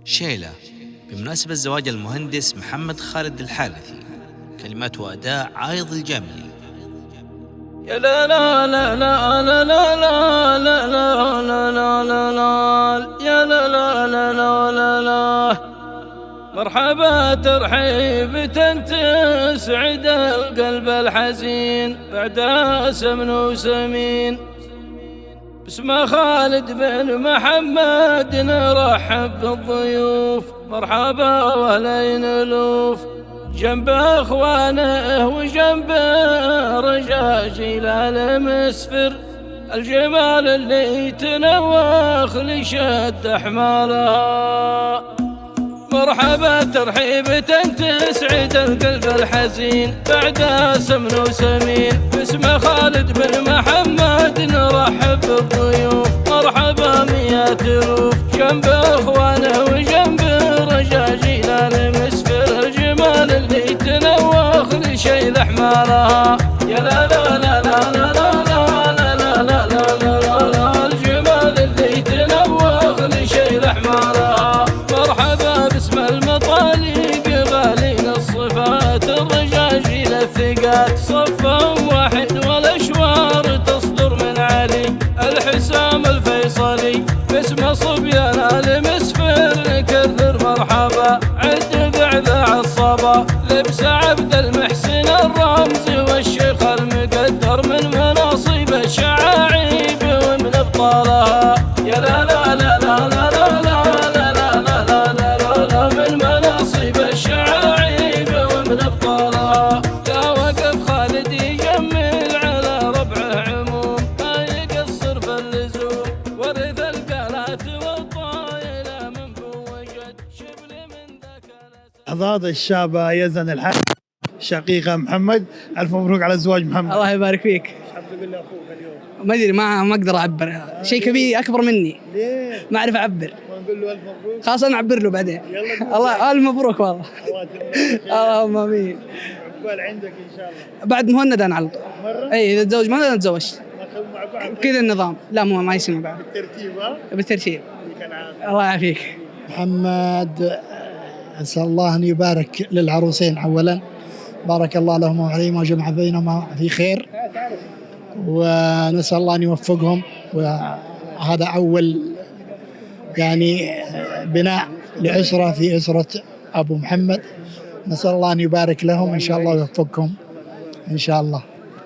شيلة بمناسبة زواج المهندس محمد خالد الحارثي. كلمات وأداء عايض الجملي. يا لا لا لا لا لا لا لا لا لا لا لا لا يا لا لا لا لا لا لا. مرحبا ترحيب تسعد القلب الحزين بعد سمن وسمين. باسم خالد بن محمد نرحب بالضيوف. مرحبا واهلين الوف جنب اخوانه وجنب رجاجيل المسفر. الجمال اللي تنوخ لشد حمالها. مرحبا ترحيب تسعد القلب الحزين بعد سمن وسمين. باسم خالد بن محمد نرحب بالضيوف. مرحبا ميات الوف جنب اخوانه وجنب رجاجيل المسفر. الجمال اللي تنوخ لشيل حمالها. يا لا لا لا لا لا لا لا لا لا لا لا. الجمال اللي تنوخ لشيل حمالها. مرحبا باسم المطالق غالين الصفات. الرجاجيل الثقات صفهم واحد والاشوار تصدر من علي الحسام الفيصلي. باسم صبيان المسفر نكرر مرحبا عد ذعذع الصبا. لبس عبد المحسن الرمزي والشيخ المقدر من مناصب الشعاعيب ومن ابطالها. يا لا لا لا لا لا لا لا لا لا لا لا من مناصب الشعاعيب ومن ابطالها. لا وقف خالد يجمل على ربعه عموم ما يقصر في اللزوم. ورث القالات والطايله من بوجد شبل من ذاك أضاض الشابة يزن الحق شقيقة محمد. ألف مبروك على الزواج محمد. الله يبارك فيك. الحمد لله أخوك اليوم. ما ادري ما اقدر اعبر. شيء كبير اكبر مني. ليه؟ ما اعرف اعبر. ما نقول له ألف مبروك؟ خلاص انا اعبر له بعدين. يلا الله الف مبروك والله. اللهم امين. عقبال عندك إن شاء الله. بعد مهند انا على طول. مرة؟ اي اذا تزوج مهند انا تزوجت. ناخذ مع بعض كذا النظام. لا ما يصير مع بعض. بالترتيب ها؟ بالترتيب. يعطيك العافية. الله يعافيك. محمد أسأل الله أن يبارك للعروسين أولا. بارك الله لهم وعليهم وجمع بينهما في خير. ونسأل الله أن يوفقهم. وهذا أول يعني بناء لأسرة في أسرة أبو محمد. نسأل الله أن يبارك لهم إن شاء الله ويوفقهم إن شاء الله.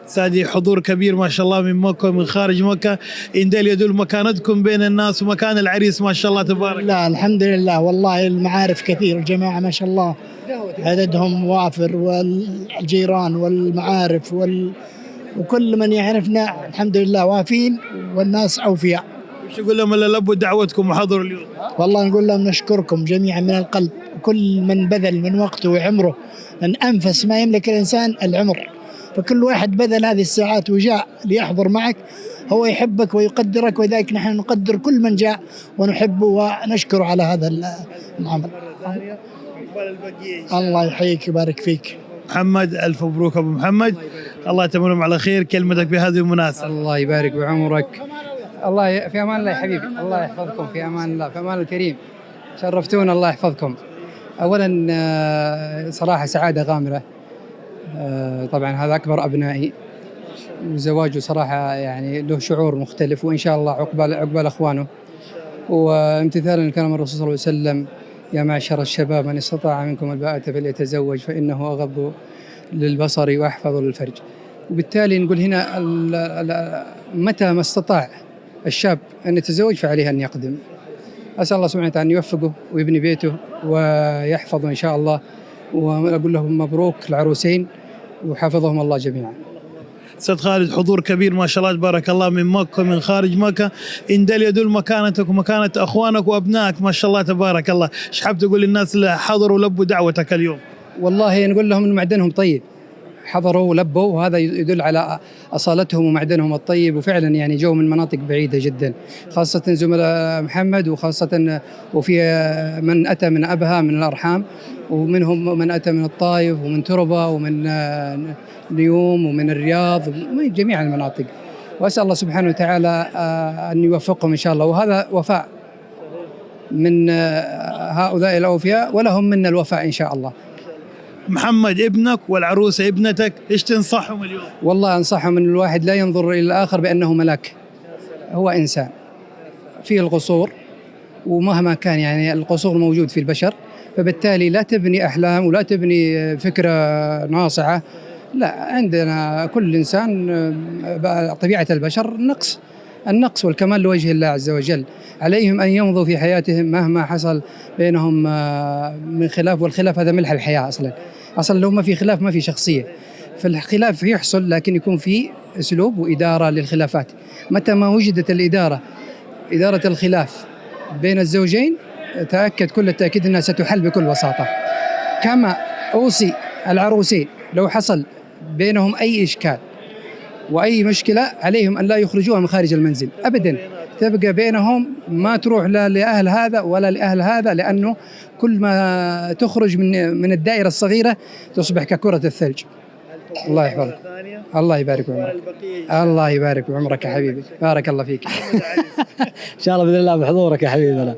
سادي حضور كبير ما شاء الله من مكة ومن خارج مكة. إن دل يدل مكانتكم بين الناس ومكان العريس ما شاء الله تبارك. لا الحمد لله والله المعارف كثير الجماعة ما شاء الله عددهم وافر. والجيران والمعارف وكل من يعرفنا الحمد لله وافين والناس أوفياء. وش يقول لهم إلا لبوا دعوتكم وحضروا اليوم؟ والله نقول لهم نشكركم جميعا من القلب. كل من بذل من وقته وعمره من أنفس ما يملك الإنسان العمر. فكل واحد بذل هذه الساعات وجاء ليحضر معك هو يحبك ويقدرك. ولذلك نحن نقدر كل من جاء ونحبه ونشكره على هذا العمل. الله يحييك ويبارك فيك محمد. ألف مبروك أبو محمد. الله يتممهم على خير. كلمتك بهذه المناسبة. الله يبارك بعمرك. الله في امان الله يا حبيبي. الله يحفظكم في امان الله في امان الكريم. شرفتونا الله يحفظكم. اولا صراحه سعاده غامره. طبعا هذا اكبر ابنائي وزواجه صراحه يعني له شعور مختلف. وان شاء الله عقبال اخوانه. وامتثالا لكلام الرسول صلى الله عليه وسلم يا معشر الشباب من استطاع منكم الباءة فليتزوج فانه اغض للبصر واحفظ للفرج. وبالتالي نقول هنا متى ما استطاع الشاب أن يتزوج فعليه أن يقدم. أسأل الله سبحانه وتعالى أن يوفقه ويبني بيته ويحفظه إن شاء الله. وأقول لهم مبروك العروسين وحفظهم الله جميعا. أستاذ خالد حضور كبير ما شاء الله تبارك الله من مكة ومن خارج مكة. إن دل يدل مكانتك ومكانة أخوانك وأبنائك ما شاء الله تبارك الله. إيش حاب تقول للناس اللي حضروا ولبوا دعوتك اليوم؟ والله نقول لهم إن معدنهم طيب. حضروا ولبوا وهذا يدل على أصالتهم ومعدنهم الطيب. وفعلا يعني جو من مناطق بعيدة جدا خاصة زملاء محمد وخاصة وفي من أتى من أبها من الأرحام ومنهم من أتى من الطائف ومن تربة ومن نيوم ومن الرياض ومن جميع المناطق. وأسأل الله سبحانه وتعالى أن يوفقهم إن شاء الله. وهذا وفاء من هؤلاء الأوفياء ولهم منا الوفاء إن شاء الله. محمد ابنك والعروسة ابنتك، إيش تنصحهم اليوم؟ والله أنصحهم أن الواحد لا ينظر إلى الآخر بأنه ملاك، هو إنسان فيه القصور، ومهما كان يعني القصور موجود في البشر، فبالتالي لا تبني أحلام ولا تبني فكرة ناصعة. لا، عندنا كل إنسان طبيعة البشر النقص والكمال لوجه الله عز وجل. عليهم أن يمضوا في حياتهم مهما حصل بينهم من خلاف، والخلاف هذا ملح الحياة أصلا لو ما في خلاف ما في شخصية. فالخلاف يحصل لكن يكون في أسلوب وإدارة للخلافات. متى ما وجدت إدارة الخلاف بين الزوجين، تأكد كل التأكيد أنها ستحل بكل بساطة. كما أوصي العروسين لو حصل بينهم أي إشكال وأي مشكلة عليهم أن لا يخرجوها من خارج المنزل أبدا، تبقى بينهم، ما تروح لا لأهل هذا ولا لأهل هذا، لأنه كل ما تخرج من الدائرة الصغيرة تصبح ككرة الثلج. الله يحفظك، الله يبارك بعمرك، الله يبارك بعمرك يا حبيبي، بارك الله فيك. إن شاء الله بإذن الله بحضورك يا حبيبنا.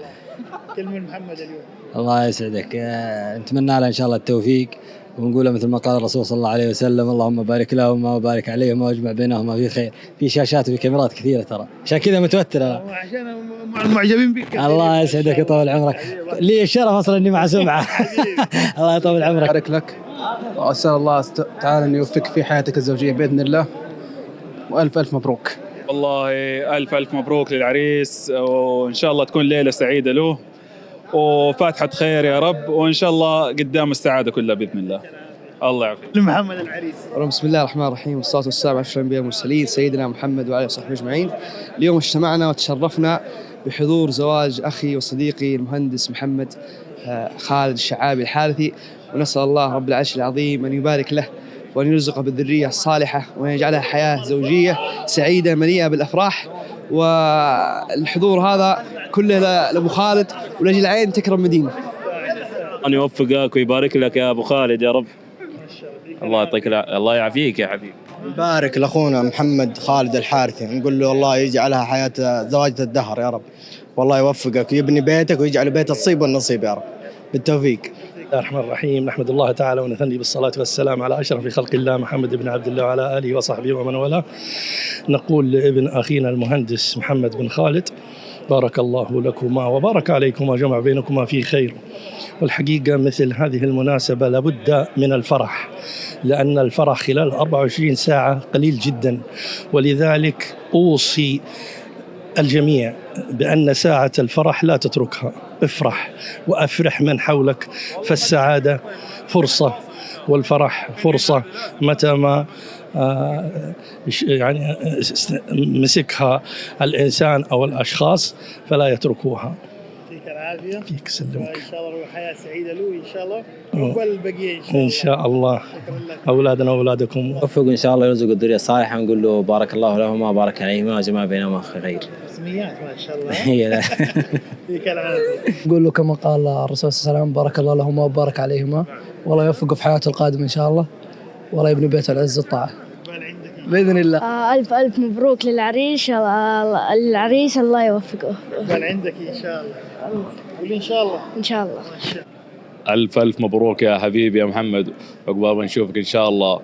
كلمة محمد اليوم. الله يسعدك، نتمنى له إن شاء الله التوفيق، ونقول مثل ما قال الرسول صلى الله عليه وسلم: اللهم بارك لهم وبارك عليهم واجمع بينهما في خير. في شاشات وفي كاميرات كثيرة ترى، عشان كذا متوتر أنا. عشان معجبين بك. الله يسعدك ويطول عمرك، لي الشرف أصلا إني مع سمعة. الله يطول عمرك. بارك لك، وأسأل الله تعالى أن يوفقك في حياتك الزوجية بإذن الله، وألف ألف مبروك. والله ألف ألف مبروك للعريس، وإن شاء الله تكون ليلة سعيدة له وفاتحة خير يا رب، وإن شاء الله قدام السعادة كلها بإذن الله. الله يعافيك. محمد العريس. بسم الله الرحمن الرحيم، والصلاة والسلام على أشرف الأنبياء والمرسلين سيدنا محمد وعلى وصحبه أجمعين. اليوم اجتمعنا وتشرفنا بحضور زواج أخي وصديقي المهندس محمد خالد الشعابي الحارثي، ونسأل الله رب العرش العظيم أن يبارك له وأن يرزقه بالذرية الصالحة، وأن يجعلها حياة زوجية سعيدة مليئة بالأفراح. والحضور هذا كله لأبو خالد ولأجل العين تكرم مدينة. أن يوفقك ويبارك لك يا أبو خالد يا رب. الله يعطيك الله يعافيك يا حبيبي. نبارك لأخونا محمد خالد الحارثي، نقول له الله يجعلها حياة زواجة الدهر يا رب، والله يوفقك ويبني بيتك ويجعل بيت الصيب والنصيب يا رب، بالتوفيق. بسم الله الرحمن الرحيم، نحمد الله تعالى ونثني بالصلاة والسلام على أشرف خلق الله محمد بن عبد الله وعلى آله وصحبه ومن والاه. نقول لابن أخينا المهندس محمد بن خالد: بارك الله لكما وبارك عليكما وجمع بينكما في خير. والحقيقة مثل هذه المناسبة لابد من الفرح، لأن الفرح خلال 24 ساعة قليل جدا، ولذلك أوصي الجميع بأن ساعة الفرح لا تتركها، افرح وأفرح من حولك، فالسعادة فرصة والفرح فرصة، متى ما يعني مسكها الإنسان أو الأشخاص فلا يتركوها. يعطيك العافية. فيك سلمك. إن شاء الله حياة سعيدة له إن شاء الله، وكل البقية إن شاء الله. أولادنا وأولادكم وفق إن شاء الله يرزق الذرية الصالحة، نقول له بارك الله لهما بارك عليهما وجمع بينهما خير. اسميات ما شاء الله. هي يعطيك العافية. نقول له كما قال الرسول صلى الله عليه وسلم: بارك الله لهما وبارك عليهما، والله يوفقه في حياته القادمة إن شاء الله، والله يبني بيته العز والطاعة بإذن الله. ألف ألف مبروك للعريس، الله يوفقه. بل عندك إن شاء الله. قول إن شاء الله. إن شاء الله. ألف ألف مبروك يا حبيبي يا محمد، عقبال ما نشوفك إن شاء الله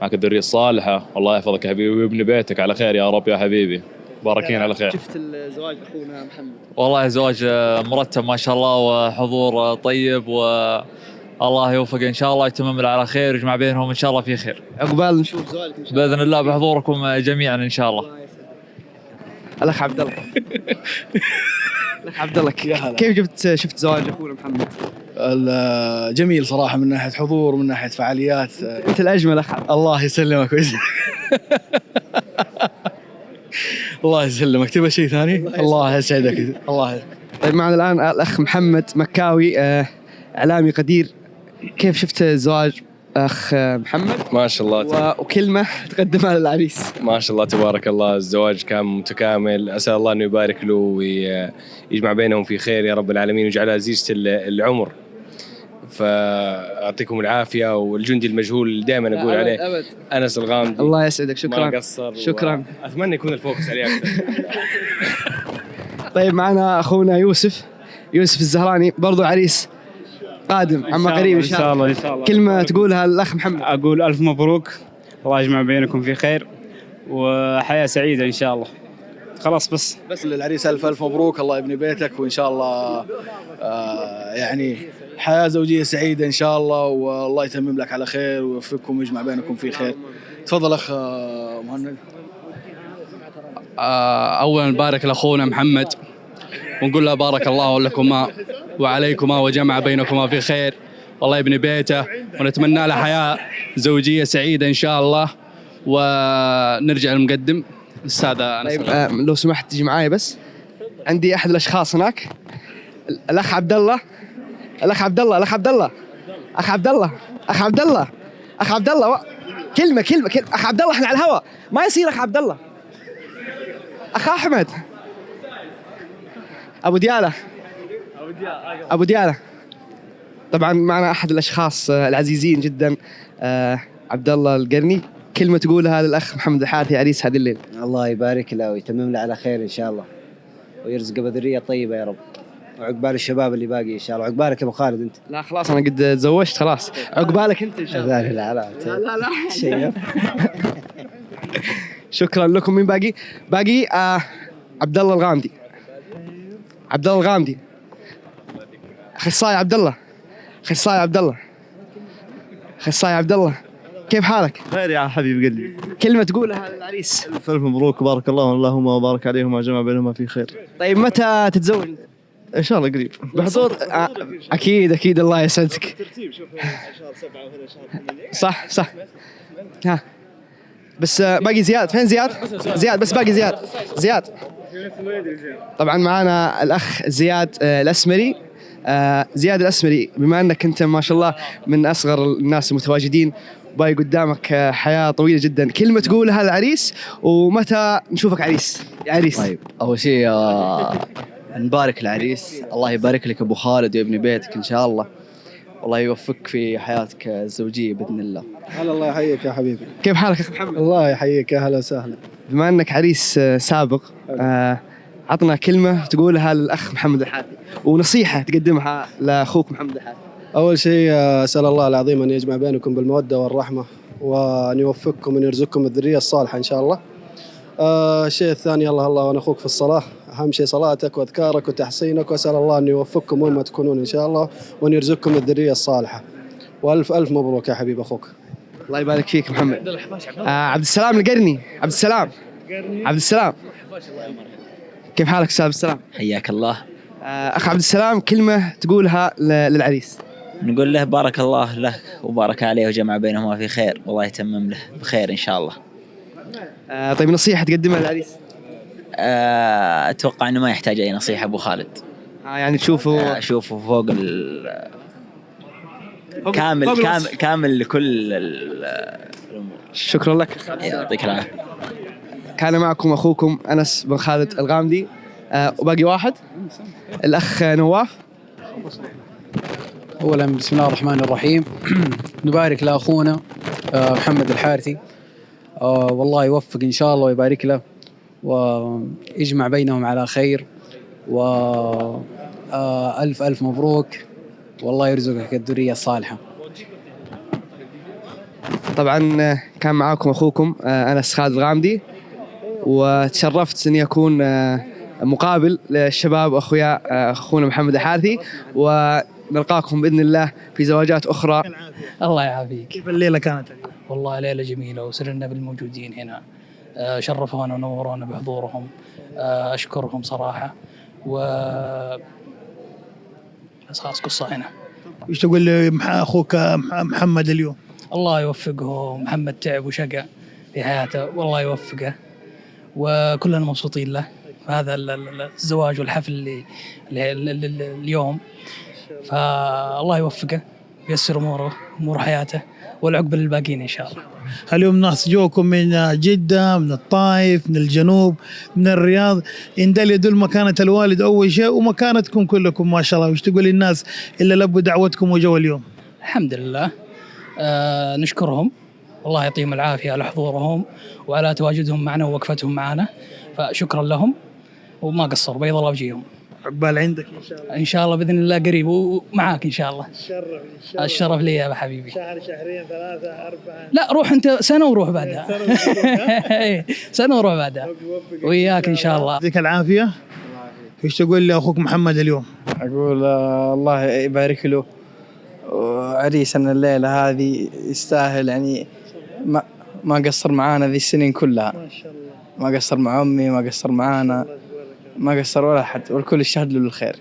معك الذرية الصالحة، والله يحفظك يا حبيبي ويبني بيتك على خير يا رب يا حبيبي، باركين على خير. شفت الزواج أخونا محمد؟ والله زواج مرتب ما شاء الله، وحضور طيب، والله يوفق إن شاء الله، يتمم له على خير ويجمع بينهم إن شاء الله في خير. عقبال نشوف زواجك إن شاء الله بإذن الله بحضوركم جميعا إن شاء الله. الأخ عبد الله. الأخ عبد الله، كيف شفت زواج أخونا محمد؟ جميل صراحة، من ناحية حضور ومن ناحية فعاليات. أنت الأجمل أخ. الله يسلمك الله يسلمك. تبغى شيء ثاني؟ الله يسعدك. الله. طيب معنا الآن الأخ محمد مكاوي، إعلامي قدير. كيف شفت الزواج أخ محمد؟ ما شاء الله، وكلمة تقدمها للعريس. ما شاء الله تبارك الله، الزواج كان متكامل، أسأل الله أنه يبارك له ويجمع بينهم في خير يا رب العالمين، ويجعلها زيجة العمر. فأعطيكم العافية، والجندي المجهول اللي دائما أقول عليه أبد. أنس الغامدي، الله يسعدك. شكرا. ما قصر، شكرا. أتمنى يكون الفوكس عليه أكثر. طيب معنا أخونا يوسف يوسف الزهراني برضو عريس قادم عما قريب إن شاء الله. إن شاء الله. كلمة تقولها الأخ محمد. أقول ألف مبروك، الله يجمع بينكم في خير وحياة سعيدة إن شاء الله. خلاص بس للعريس ألف مبروك، الله يبني بيتك وإن شاء الله يعني حياة زوجية سعيدة إن شاء الله، والله يتمم لك على خير ويوفقكم ويجمع بينكم في خير. تفضل أخ مهند. أولا نبارك لأخونا محمد ونقول له بارك الله لكما وعليكما وجمع بينكما في خير، والله يبني بيته، ونتمنى له حياة زوجية سعيدة إن شاء الله. ونرجع للمقدم الأستاذ أنس. طيب لو سمحت تجي معايا بس، عندي أحد الأشخاص هناك، الأخ عبد الله. الأخ عبد الله، الأخ عبد الله، أخ عبد الله، أخ عبد الله، أخ عبد الله. كلمة أخ عبد الله، إحنا على الهواء ما يصير. أخ عبد الله، أخ أحمد، أبو ديالة. طبعا معنا أحد الأشخاص العزيزين جدا، عبد الله القرني. كلمة تقولها للأخ محمد الحارثي عريس هذه الليلة. الله يبارك له ويتمم له على خير إن شاء الله، ويرزقه بذرية طيبة يا رب، وعقبال الشباب اللي باقي إن شاء الله. عقبالك يا أبو خالد أنت. لا خلاص أنا قد تزوجت خلاص، عقبالك أنت إن شاء الله. لا شيء. شكرا لكم. مين باقي؟ عبد الله الغامدي. عبد الله الغامدي، أخصائي عبد الله، أخصائي عبد الله، أخصائي عبد الله، كيف حالك؟ خير يا حبيب قلبي. كلمة تقولها للعريس. ألف مبروك، بارك الله اللهم وبارك عليهما وجمع بينهما في خير. طيب متى تتزوج؟ إن شاء الله قريب بحضور. أكيد الله يسعدك. صح. ها بس باقي زياد. فين زياد؟ بس باقي زياد. طبعا معنا الأخ زياد الأسمري. زياد الأسمري، بما أنك أنت ما شاء الله من أصغر الناس المتواجدين، باقي قدامك حياة طويلة جدا، كلمة تقولها للعريس ومتى نشوفك عريس يا عريس؟ طيب أول شيء نبارك العريس، الله يبارك لك أبو خالد ويبني بيتك إن شاء الله، والله يوفقك في حياتك الزوجية بإذن الله. هلا، الله يحييك يا حبيبي. كيف حالك أخ محمد؟ الله يحييك، أهلا وسهلا. بما أنك عريس سابق، عطنا كلمة تقولها للأخ محمد الحارثي ونصيحة تقدمها لأخوك محمد الحارثي. أول شيء أسأل الله العظيم أن يجمع بينكم بالمودة والرحمة، وأن يوفقكم وأن يرزقكم الذرية الصالحة إن شاء الله. الشيء الثاني، الله وأنا أخوك في الصلاة، أهم شيء صلاتك وأذكارك وتحسينك، وأسأل الله أن يوفقكم وين ما تكونون إن شاء الله، وأن يرزقكم الذرية الصالحة. وألف مبروك يا حبيب أخوك. الله يبارك فيك محمد. عبد السلام القرني. عبد السلام، كيف حالك أستاذ عبد السلام؟ حياك الله. أخ عبد السلام، كلمة تقولها للعريس. نقول له بارك الله له وبارك عليه وجمع بينهما في خير، والله يتمم له بخير إن شاء الله. طيب نصيحة تقدمها للعريس؟ أتوقع أنه ما يحتاج أي نصيحة أبو خالد. يعني تشوفه فوق كامل لكل الأمور. شكرا لك. يعطيك العافية. كان معكم أخوكم أنس بن خالد الغامدي، وباقي واحد الأخ نواف. أولا بسم الله الرحمن الرحيم. نبارك لأخونا محمد الحارثي، والله يوفق إن شاء الله ويبارك له ويجمع بينهم على خير، ألف مبروك، والله يرزقك الذرية الصالحة. طبعا كان معاكم أخوكم أنس خالد الغامدي، وتشرفت أني أكون مقابل للشباب وأخويا أخونا محمد الحارثي، ونلقاكم بإذن الله في زواجات أخرى. الله يعافيك. كيف الليلة كانت؟ والله ليلة جميلة، وسرنا بالموجودين هنا، شرفونا ونورونا بحضورهم، أشكرهم صراحة. خلاص قصة هنا. وش تقول أخوك محمد اليوم؟ الله يوفقه، محمد تعب وشقى في حياته، والله يوفقه، وكلنا مبسوطين له هذا الزواج والحفل اللي اليوم، فالله يوفقه وييسر أمور حياته والعقبة للباقين إن شاء الله. اليوم ناس جوكم من جدة، من الطائف، من الجنوب، من الرياض، إن دل يدل مكانة الوالد أول شيء ومكانتكم كلكم ما شاء الله. وش تقول للناس إلا لبوا دعوتكم وجوا اليوم؟ الحمد لله، نشكرهم، والله يعطيهم العافية على حضورهم وعلى تواجدهم معنا ووقفتهم معنا، فشكرا لهم وما قصروا، بيض الله وجيهم. عقبال عندك ان شاء الله. ان شاء الله باذن الله قريب ومعاك ان شاء الله. تشرف ان شاء الله. الشرف لي يا حبيبي. شهر شهرين ثلاثة أربعة. لا روح انت سنه وروح بعدها. سنه وروح بعدها. وياك ان شاء الله. يعطيك العافيه. ايش تقول لاخوك محمد اليوم؟ أقول الله يبارك له، وعريسنا الليلة هذه يستاهل يعني. ما قصر معانا ذي السنين كلها، ما شاء الله. ما قصر مع أمي، ما قصر معانا، ما قصر ولا أحد، والكل يشهد له بالخير.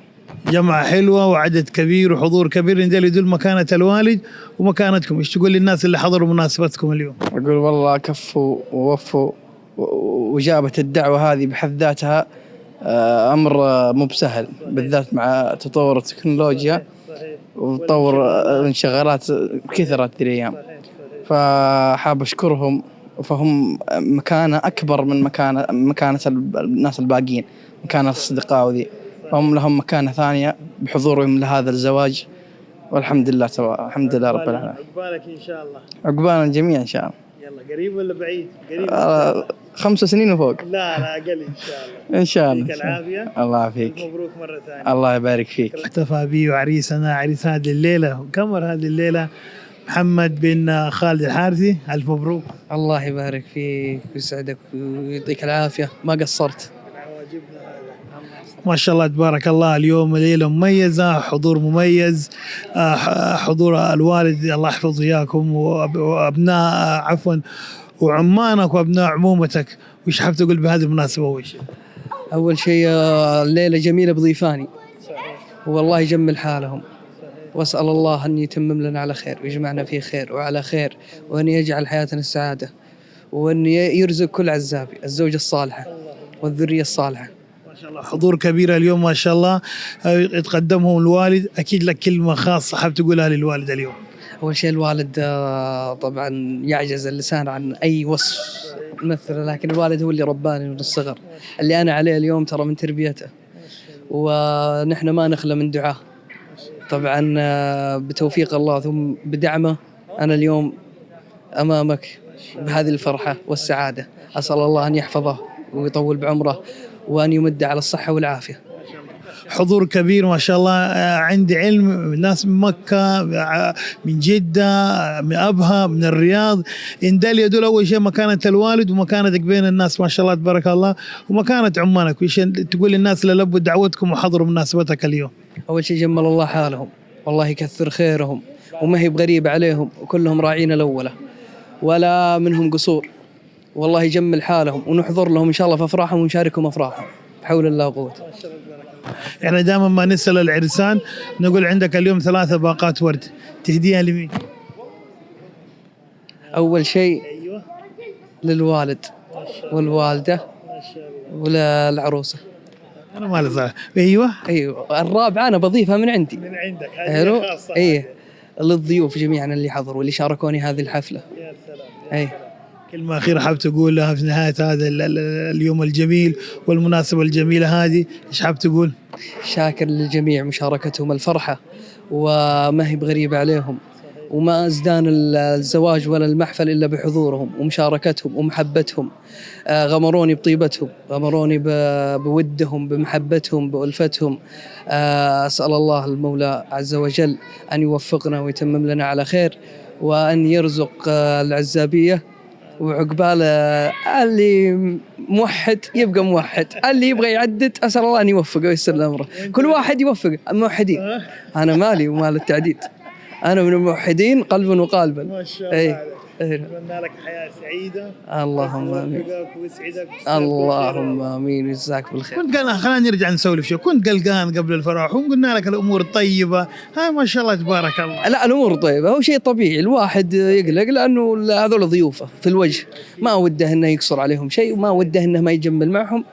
جمعة حلوة وعدد كبير وحضور كبير يدل مكانة الوالد ومكانتكم. ايش تقول للناس اللي حضروا مناسبتكم اليوم؟ أقول والله كفوا ووفوا، وإجابة الدعوة هذه بحد ذاتها أمر مو بسهل، بالذات مع تطور التكنولوجيا وتطور الانشغالات كثرت ذي الأيام. فحاب أشكرهم، فهم مكانة أكبر من مكانة الناس الباقين، مكانة الأصدقاء وذي، فهم لهم مكانة ثانية بحضورهم لهذا الزواج. والحمد لله الحمد لله رب العالمين. عقبالك إن شاء الله. عقبالنا الجميع إن شاء الله. يلا قريب ولا بعيد؟ قريب 5 سنين وفوق. لا أقل إن شاء الله. إن شاء الله. يعطيك العافية. الله يعافيك. مبروك مرة ثانية. الله يبارك فيك. احتفى بي وعريسنا عريس هذه الليلة وكمر هذه الليلة محمد بن خالد الحارثي. ألف مبروك. الله يبارك فيك ويسعدك ويعطيك العافية، ما قصرت. ما شاء الله تبارك الله. اليوم ليلة مميزة، حضور مميز، حضور الوالد الله يحفظه إياكم وأبناء عفوا وعمانك وأبناء عمومتك. وش حاب تقول بهذه المناسبة أول شيء؟ أول شيء الليلة جميلة بضيفاني، والله يجمل حالهم، وأسأل الله أن يتمم لنا على خير ويجمعنا في خير وعلى خير، وأن يجعل حياتنا السعادة، وأن يرزق كل عزابي الزوجة الصالحة والذرية الصالحة. ما شاء الله حضور كبير اليوم ما شاء الله. يتقدمهم الوالد، أكيد لك كلمة خاصة حاب تقولها للوالد اليوم. أول شيء الوالد طبعا يعجز اللسان عن أي وصف مثله، لكن الوالد هو اللي رباني من الصغر. اللي أنا عليه اليوم ترى من تربيته، ونحن ما نخلى من دعاه طبعا. بتوفيق الله ثم بدعمه أنا اليوم أمامك بهذه الفرحة والسعادة. أسأل الله أن يحفظه ويطول بعمره وأن يمد على الصحة والعافية. حضور كبير ما شاء الله. عندي علم ناس من مكة، من جدة، من أبها، من الرياض. إن دل يدل أول شيء مكانة الوالد ومكانتك بين الناس ما شاء الله تبارك الله، ومكانة عمانك. وش تقول للناس اللي لبوا دعوتكم وحضروا مناسبتك اليوم؟ أول شيء جمل الله حالهم، والله يكثر خيرهم، وما هي بغريبة عليهم، وكلهم راعين الأولى ولا منهم قصور. والله يجمل حالهم، ونحضر لهم إن شاء الله في أفراحهم ونشاركهم أفراحهم بحول الله وقوته. يعني دائما ما نسأل العرسان نقول عندك اليوم 3 باقات ورد، تهديها لمين؟ أول شيء للوالد والوالدة وللعروسة. أنا ما صح. أيوة الرابعة أنا بضيفها من عندي. من عندك هذه خاصة. إيه للضيوف جميعا اللي حضروا واللي شاركوني هذه الحفلة. يا سلام. إيه كلمة أخيرة حاب تقولها في نهاية هذا اليوم الجميل والمناسبة الجميلة هذه، إيش حاب تقول؟ شاكر للجميع مشاركتهم الفرحة، وما هي بغريبة عليهم، وما ازدان الزواج ولا المحفل إلا بحضورهم ومشاركتهم ومحبتهم. غمروني بطيبتهم، غمروني بودهم، بمحبتهم، بألفتهم. أسأل الله المولى عز وجل أن يوفقنا ويتمم لنا على خير، وأن يرزق العزابية وعقبال اللي موحد يبقى موحد، اللي يبغى يعدد أسأل الله أن يوفقه ويسر له أمره. كل واحد يوفق. الموحدين أنا مالي ومال التعديد، أنا من الموحدين قلبا وقالبا. ما شاء الله. أتمنى لك حياة سعيدة. اللهم آمين. ويسعدك. اللهم آمين ويجزاك بالخير. كنت قال خلينا نرجع نسولف شوي. كنت قلقان قبل الفرح وقلنا لك الأمور الطيبة. ما شاء الله تبارك الله. لا الأمور طيبة، هو شيء طبيعي الواحد يقلق لأنه هذول ضيوفه في الوجه، ما وده إنه يقصر عليهم شيء، وما وده إنه ما يجمل معهم،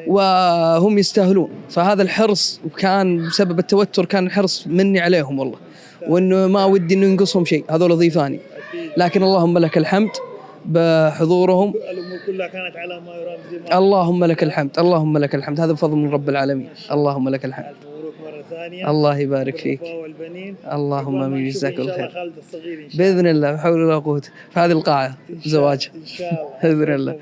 وهم يستاهلون. فهذا الحرص وكان بسبب التوتر، كان الحرص مني عليهم والله، وإنه ما ودي إنه ينقصهم شيء، هذول ضيفاني. لكن اللهم لك الحمد بحضورهم. الأمور كلها كانت على ما يرام زي ما. اللهم لك الحمد، اللهم لك الحمد، هذا بفضل من رب العالمين. اللهم لك الحمد. مبروك مرة ثانية. الله يبارك فيك. اللهم آمين جزاك الله خير. بإذن الله بحول الله وقوته في هذه القاعة زواج. إن شاء الله. بإذن الله.